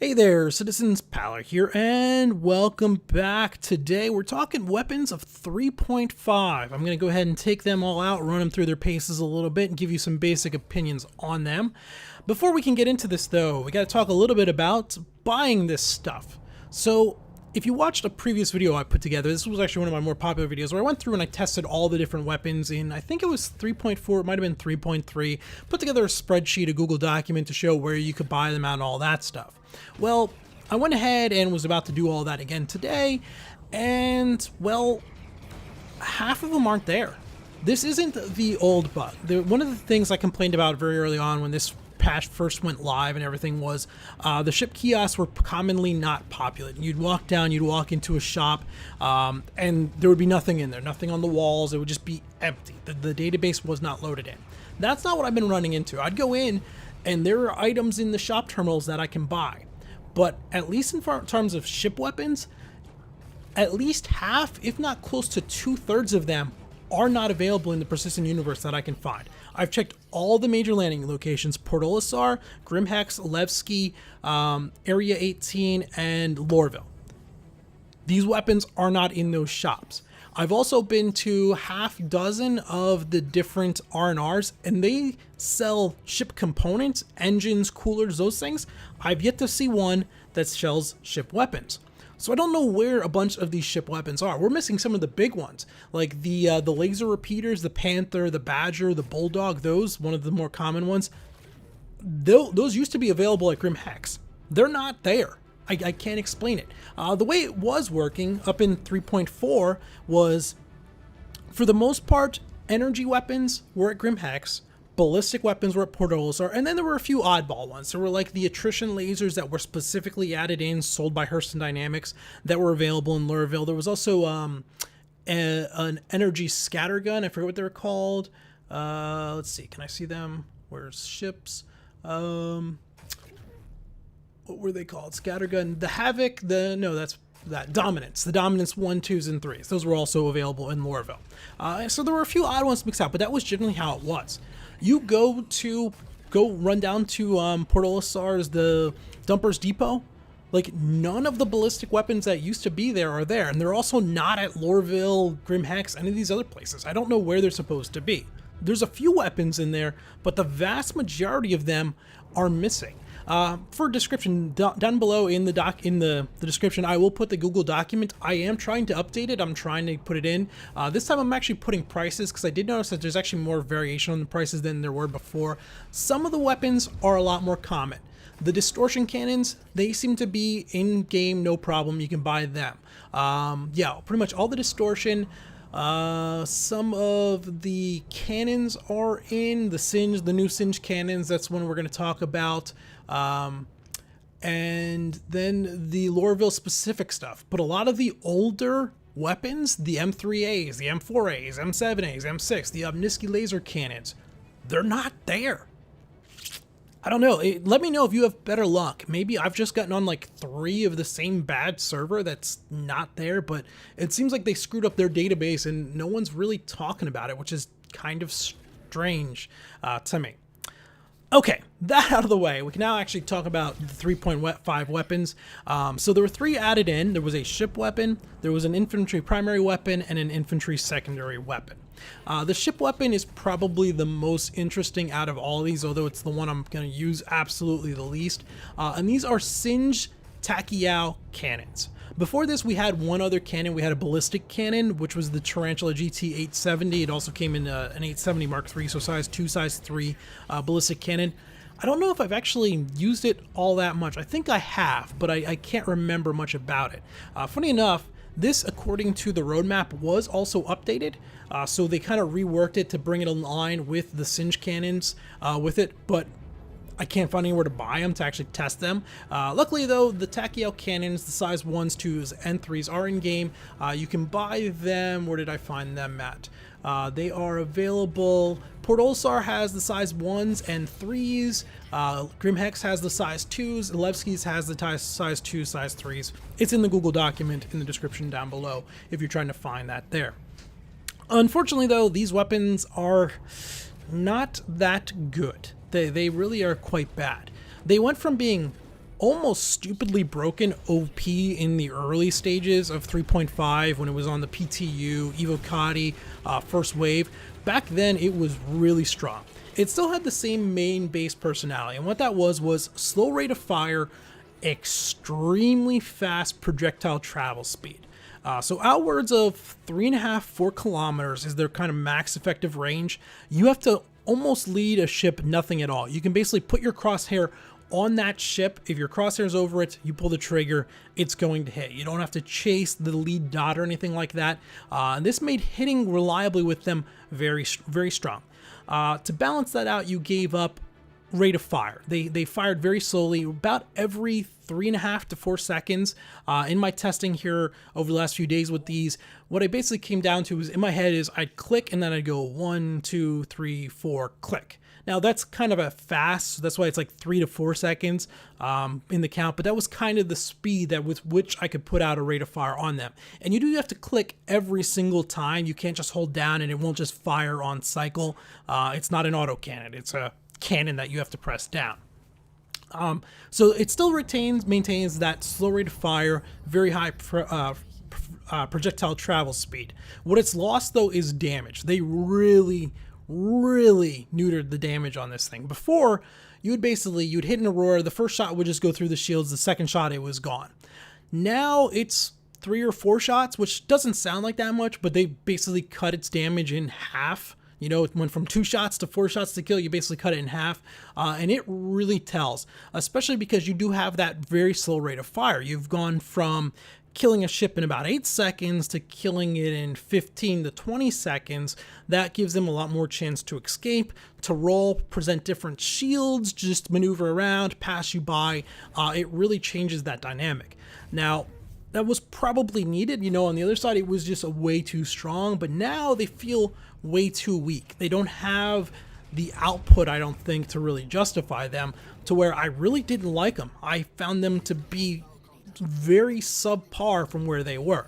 Hey there, Citizens Paler here, and welcome back. Today we're talking weapons of 3.5. I'm going to go ahead and take them all out, run them through their paces a little bit, and give you some basic opinions on them. Before we can get into this, though, we got to talk a little bit about buying this stuff. So, if you watched a previous video I put together, this was actually one of my more popular videos where I went through and I tested all the different weapons in, I think it was 3.4, it might have been 3.3, put together a spreadsheet, a Google document to show where you could buy them at and all that stuff. Well, I went ahead and was about to do all that again today, and, well, half of them aren't there. This isn't the old bug. One of the things I complained about very early on when this patch first went live and everything was the ship kiosks were commonly not populated. You'd walk down, you'd walk into a shop, and there would be nothing in there, nothing on the walls. It would just be empty. The database was not loaded in. That's not what I've been running into. I'd go in, and there are items in the shop terminals that I can buy. But at least in terms of ship weapons, at least half, if not close to 2/3 of them, are not available in the persistent universe that I can find. I've checked all the major landing locations: Port Olisar, Grimhex, Levski, Area 18, and Lorville. These weapons are not in those shops. I've also been to half dozen of the different R&Rs, and they sell ship components, engines, coolers, those things. I've yet to see one that sells ship weapons. So I don't know where a bunch of these ship weapons are. We're missing some of the big ones, like the laser repeaters, the Panther, the Badger, the Bulldog, those, one of the more common ones. Those used to be available at Grimhex. They're not there. I can't explain it. The way it was working up in 3.4 was, for the most part, energy weapons were at Grimhex, ballistic weapons were at Port Olisar, and then there were a few oddball ones. There were like the attrition lasers that were specifically added in, sold by Hurston Dynamics, that were available in Lurville. There was also an energy scatter gun. I forget what they were called. Let's see. Can I see them? Where's ships? What were they called? Scattergun, the Havoc, that's Dominance. The Dominance 1, 2s, and 3s. Those were also available in Lorville. So there were a few odd ones mixed out, but that was generally how it was. You go run down to Port Olisar's, the Dumpers Depot. Like, none of the ballistic weapons that used to be there are there, and they're also not at Lorville, Grimhex, any of these other places. I don't know where they're supposed to be. There's a few weapons in there, but the vast majority of them are missing. For description, down below in the description, I will put the Google document. I am trying to update it. I'm trying to put it in. This time I'm actually putting prices, because I did notice that there's actually more variation on the prices than there were before. Some of the weapons are a lot more common. The distortion cannons, they seem to be in game, no problem. You can buy them. Yeah, pretty much all the distortion. Some of the cannons are in the new Singe cannons. That's one we're going to talk about. And then the Lorville specific stuff. But a lot of the older weapons, the M3As, the M4As, M7As, M6, the Obniski laser cannons, they're not there. I don't know. Let me know if you have better luck. Maybe I've just gotten on like 3 of the same bad server that's not there, but it seems like they screwed up their database and no one's really talking about it, which is kind of strange to me. Okay, that out of the way, we can now actually talk about the 3.5 weapons. So there were 3 added in. There was a ship weapon, there was an infantry primary weapon, and an infantry secondary weapon. The ship weapon is probably the most interesting out of all of these, although it's the one I'm going to use absolutely the least. And these are Singe Takiao cannons. Before this, we had one other cannon. We had a ballistic cannon, which was the Tarantula GT 870. It also came in an 870 Mark III, so size 2, size 3 ballistic cannon. I don't know if I've actually used it all that much. I think I have, but I can't remember much about it. Funny enough, this, according to the roadmap, was also updated. So they kind of reworked it to bring it in line with the Singe cannons with it, but I can't find anywhere to buy them to actually test them. Luckily, though, the Takiao cannons, the size 1s, 2s, and 3s are in game. You can buy them. Where did I find them at? They are available. Port Olisar has the size 1s and 3s. Grimhex has the size 2s. Levski's has the size 2s, size 3s. It's in the Google document in the description down below if you're trying to find that there. Unfortunately, though, these weapons are not that good. They really are quite bad. They went from being almost stupidly broken OP in the early stages of 3.5 when it was on the PTU, Evocati, first wave. Back then, it was really strong. It still had the same main base personality, and what that was slow rate of fire, extremely fast projectile travel speed. So outwards of 3.5-4 kilometers is their kind of max effective range. You have to almost lead a ship nothing at all. You can basically put your crosshair on that ship. If your crosshair's over it, you pull the trigger, it's going to hit. You don't have to chase the lead dot or anything like that. And this made hitting reliably with them very, very strong. To balance that out, you gave up rate of fire. They fired very slowly, about every 3.5 to 4 seconds. In my testing here over the last few days with these, what I basically came down to was in my head is I'd click and then I'd go 1, 2, 3, 4, click. Now that's kind of a fast, so that's why it's like 3 to 4 seconds in the count, but that was kind of the speed that with which I could put out a rate of fire on them. And you do have to click every single time. You can't just hold down and it won't just fire on cycle. It's not an auto cannon, it's a cannon that you have to press down. So it still maintains that slow rate of fire, very high projectile travel speed. What it's lost though is damage. They really neutered the damage on this thing. Before, you'd hit an Aurora, the first shot would just go through the shields, the second shot it was gone. Now it's 3 or 4 shots, which doesn't sound like that much, but they basically cut its damage in half. You know, it went from 2 shots to 4 shots to kill. You basically cut it in half, and it really tells, especially because you do have that very slow rate of fire. You've gone from killing a ship in about 8 seconds to killing it in 15 to 20 seconds. That gives them a lot more chance to escape, to roll, present different shields, just maneuver around, pass you by. It really changes that dynamic. Now, that was probably needed. You know, on the other side, it was just way too strong, but now they feel way too weak. They don't have the output, I don't think, to really justify them, to where I really didn't like them. I found them to be very subpar from where they were.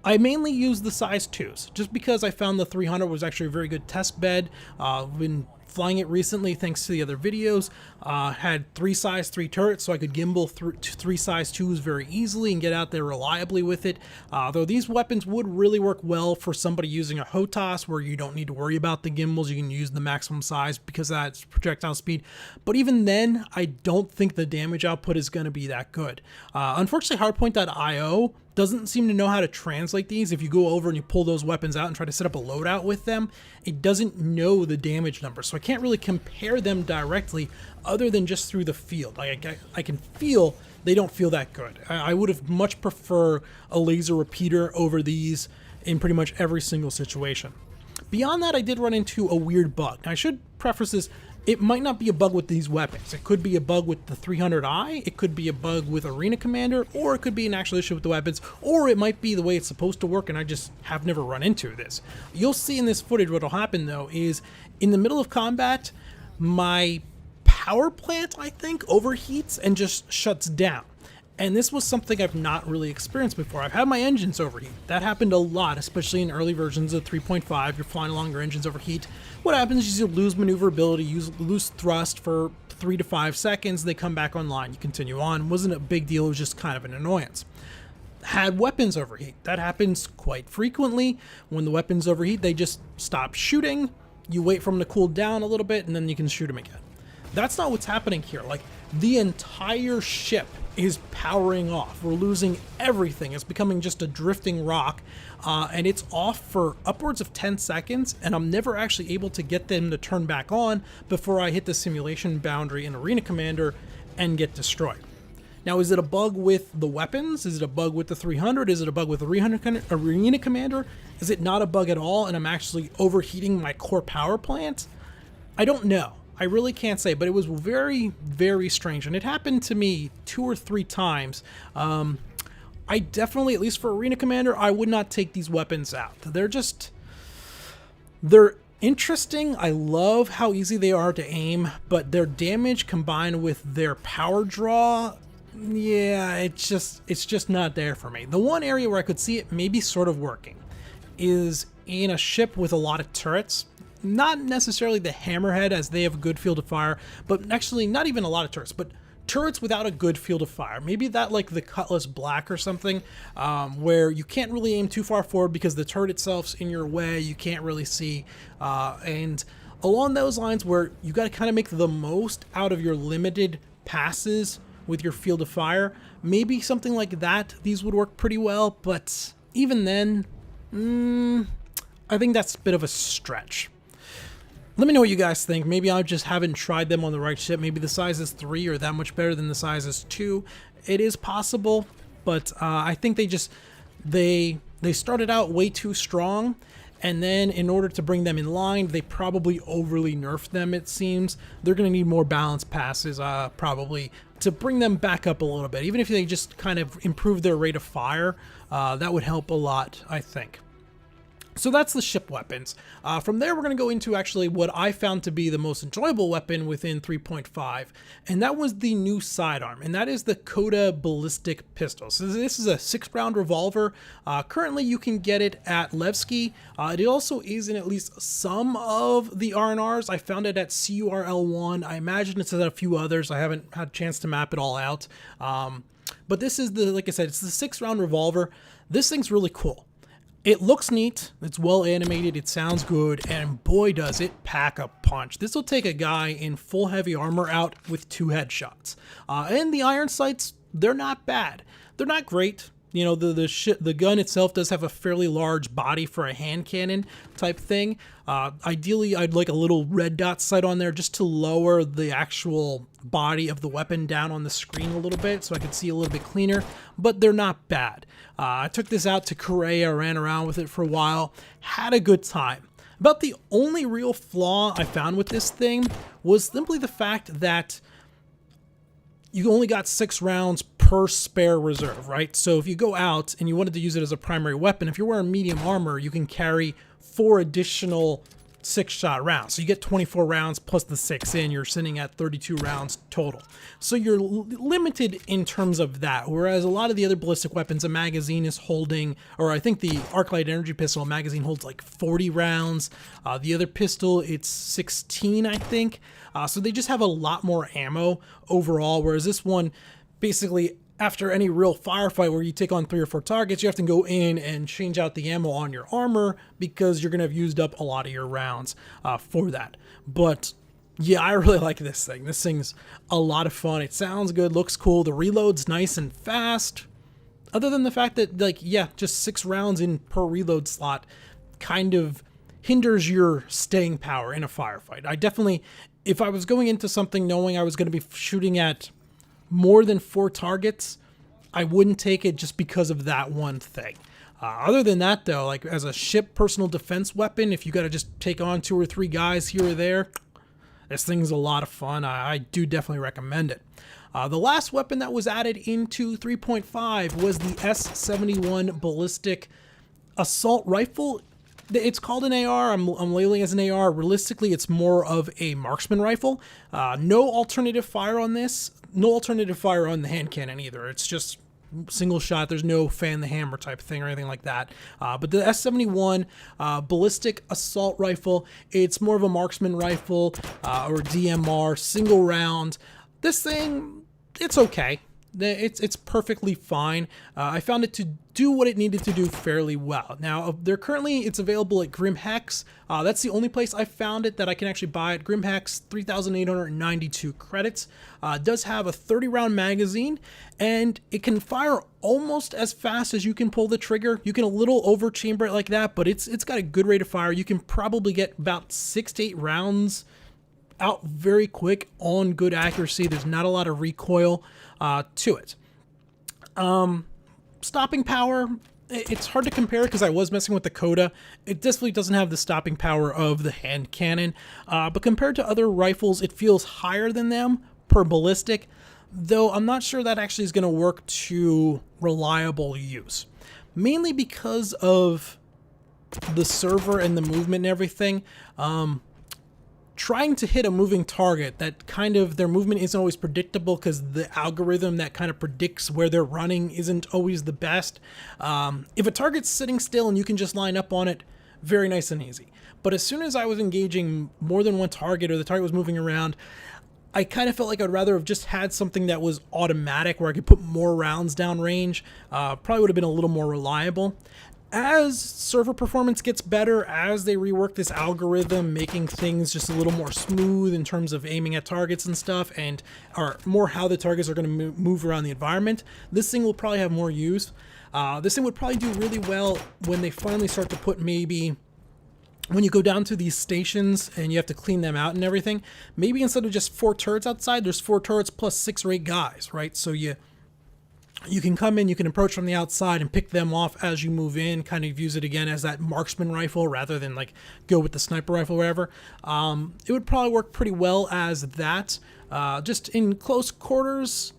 I mainly used the size 2s, just because I found the 300 was actually a very good test bed. I've been flying it recently thanks to the other videos. Had 3 size 3 turrets, so I could gimbal through 3 size 2s very easily and get out there reliably with it. Though these weapons would really work well for somebody using a HOTAS where you don't need to worry about the gimbals. You can use the maximum size because that's projectile speed. But even then, I don't think the damage output is going to be that good. Unfortunately, Hardpoint.io doesn't seem to know how to translate these. If you go over and you pull those weapons out and try to set up a loadout with them, it doesn't know the damage number. So I can't really compare them directly other than just through the field. Like I can feel they don't feel that good. I would have much prefer a laser repeater over these in pretty much every single situation. Beyond that, I did run into a weird bug. Now, I should preface this. It might not be a bug with these weapons. It could be a bug with the 300i, it could be a bug with Arena Commander, or it could be an actual issue with the weapons, or it might be the way it's supposed to work and I just have never run into this. You'll see in this footage what'll happen though is in the middle of combat, my power plant, I think, overheats and just shuts down. And this was something I've not really experienced before. I've had my engines overheat. That happened a lot, especially in early versions of 3.5. You're flying along, your engines overheat. What happens is you lose maneuverability, you lose thrust for 3 to 5 seconds, they come back online, you continue on. Wasn't a big deal, it was just kind of an annoyance. Had weapons overheat. That happens quite frequently. When the weapons overheat, they just stop shooting. You wait for them to cool down a little bit, and then you can shoot them again. That's not what's happening here. Like, the entire ship is powering off. We're losing everything. It's becoming just a drifting rock, and it's off for upwards of 10 seconds, and I'm never actually able to get them to turn back on before I hit the simulation boundary in Arena Commander and get destroyed. Now, is it a bug with the weapons? Is it a bug with the 300? Is it a bug with Arena Commander? Is it not a bug at all, and I'm actually overheating my core power plant? I don't know. I really can't say, but it was very, very strange, and it happened to me 2 or 3 times. I definitely, at least for Arena Commander, I would not take these weapons out. They're interesting. I love how easy they are to aim, but their damage combined with their power draw, yeah, it's just not there for me. The one area where I could see it maybe sort of working is in a ship with a lot of turrets. Not necessarily the Hammerhead, as they have a good field of fire, but actually not even a lot of turrets, but turrets without a good field of fire. Maybe that like the Cutlass Black or something, where you can't really aim too far forward because the turret itself's in your way. You can't really see, and along those lines where you got to kind of make the most out of your limited passes with your field of fire. Maybe something like that, these would work pretty well, but even then, I think that's a bit of a stretch. Let me know what you guys think. Maybe I just haven't tried them on the right ship. Maybe the sizes 3 are that much better than the sizes 2. It is possible, but I think they started out way too strong, and then in order to bring them in line, they probably overly nerfed them, it seems. They're going to need more balanced passes, probably, to bring them back up a little bit. Even if they just kind of improve their rate of fire, that would help a lot, I think. So that's the ship weapons. From there, we're going to go into actually what I found to be the most enjoyable weapon within 3.5, and that was the new sidearm, and that is the Coda Ballistic Pistol. So this is a 6-round revolver. Currently, you can get it at Levski. It also is in at least some of the R&Rs. I found it at CURL1. I imagine it's at a few others. I haven't had a chance to map it all out. But this is like I said, it's the 6-round revolver. This thing's really cool. It looks neat, it's well animated, it sounds good, and boy does it pack a punch. This will take a guy in full heavy armor out with 2 headshots. And the iron sights, they're not bad. They're not great. You know, the gun itself does have a fairly large body for a hand cannon type thing. Ideally, I'd like a little red dot sight on there just to lower the actual body of the weapon down on the screen a little bit so I could see a little bit cleaner, but they're not bad. I took this out to Korea, ran around with it for a while, had a good time. About the only real flaw I found with this thing was simply the fact that you only got 6 rounds per spare reserve, right? So if you go out and you wanted to use it as a primary weapon, if you're wearing medium armor, you can carry 4 additional 6-shot rounds. So you get 24 rounds plus the 6 in, you're sitting at 32 rounds total. So you're limited in terms of that, whereas a lot of the other ballistic weapons, a magazine is holding, or I think the Arclight Energy Pistol, a magazine holds like 40 rounds. The other pistol, it's 16, I think. So they just have a lot more ammo overall, whereas this one, basically, after any real firefight where you take on 3 or 4 targets, you have to go in and change out the ammo on your armor because you're going to have used up a lot of your rounds for that. But yeah, I really like this thing. This thing's a lot of fun. It sounds good, looks cool. The reload's nice and fast. Other than the fact that, like, yeah, just 6 rounds in per reload slot kind of hinders your staying power in a firefight. I definitely, if I was going into something knowing I was going to be shooting at more than 4 targets, I wouldn't take it just because of that one thing. Other than that, though, like as a ship personal defense weapon, if you got to just take on 2 or 3 guys here or there, this thing's a lot of fun. I do definitely recommend it. The last weapon that was added into 3.5 was the S71 Ballistic Assault Rifle. It's called an AR. I'm labeling it as an AR. Realistically, it's more of a marksman rifle. No alternative fire on this. No alternative fire on the hand cannon either. It's just single shot. There's no fan the hammer type thing or anything like that. But the S71 Ballistic Assault Rifle, it's more of a marksman rifle or DMR, single round. This thing, it's okay. It's perfectly fine. I found it to do what it needed to do fairly well. Now, it's available at Grim Hex. That's the only place I found it that I can actually buy it. Grim Hex, 3,892 credits. It does have a 30-round magazine, and it can fire almost as fast as you can pull the trigger. You can a little over-chamber it like that, but it's got a good rate of fire. You can probably get about 6 to 8 rounds out very quick on good accuracy. There's not a lot of recoil to it. Stopping power, it's hard to compare because I was messing with the Coda. It definitely doesn't have the stopping power of the hand cannon, but compared to other rifles, it feels higher than them per ballistic, though I'm not sure that actually is going to work to reliable use. Mainly because of the server and the movement and everything. Trying to hit a moving target that kind of their movement isn't always predictable because the algorithm that kind of predicts where they're running isn't always the best. If a target's sitting still and you can just line up on it, very nice and easy. But as soon as I was engaging more than one target or the target was moving around, I kind of felt like I'd rather have just had something that was automatic where I could put more rounds down range. Probably would have been a little more reliable. As server performance gets better, as they rework this algorithm, making things just a little more smooth in terms of aiming at targets and stuff, and or more how the targets are going to move around the environment, this thing will probably have more use. This thing would probably do really well when they finally start to put maybe, when you go down to these stations and you have to clean them out and everything, maybe instead of just 4 turrets outside, there's 4 turrets plus 6 or 8 guys, right? So you can come in, you can approach from the outside and pick them off as you move in, kind of use it again as that marksman rifle rather than like go with the sniper rifle or whatever. It would probably work pretty well as that. Just in close quarters,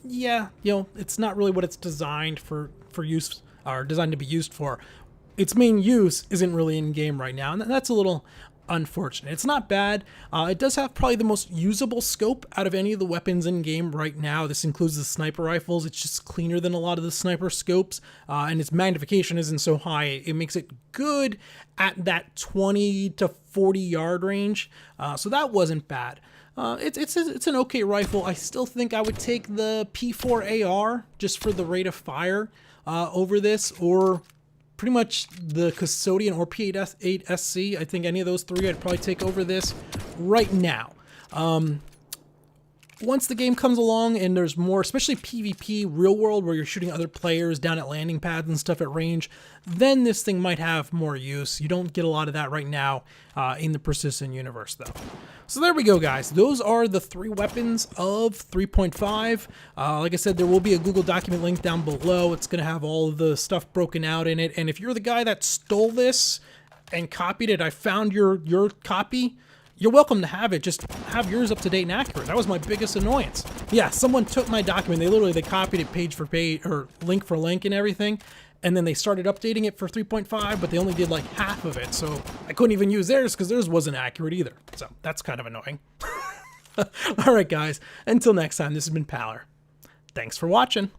yeah, it's not really what it's designed for use, or designed to be used for. Its main use isn't really in game right now, and that's a little unfortunate. It's not bad. It does have probably the most usable scope out of any of the weapons in game right now. This includes the sniper rifles. It's just cleaner than a lot of the sniper scopes, and its magnification isn't so high. It makes it good at that 20 to 40 yard range, so that wasn't bad. It's an okay rifle. I still think I would take the P4 AR just for the rate of fire over this, or pretty much the Custodian or P8 SC. I think any of those three I'd probably take over this right now. Once the game comes along and there's more, especially PvP, real world, where you're shooting other players down at landing pads and stuff at range, then this thing might have more use. You don't get a lot of that right now in the persistent universe, though. So there we go, guys. Those are the 3 weapons of 3.5. Like I said, there will be a Google document link down below. It's going to have all of the stuff broken out in it. And if you're the guy that stole this and copied it, I found your copy, you're welcome to have it. Just have yours up to date and accurate. That was my biggest annoyance. Yeah, someone took my document. They copied it page for page, or link for link and everything. And then they started updating it for 3.5, but they only did like half of it. So I couldn't even use theirs because theirs wasn't accurate either. So that's kind of annoying. All right, guys. Until next time, this has been Paler. Thanks for watching.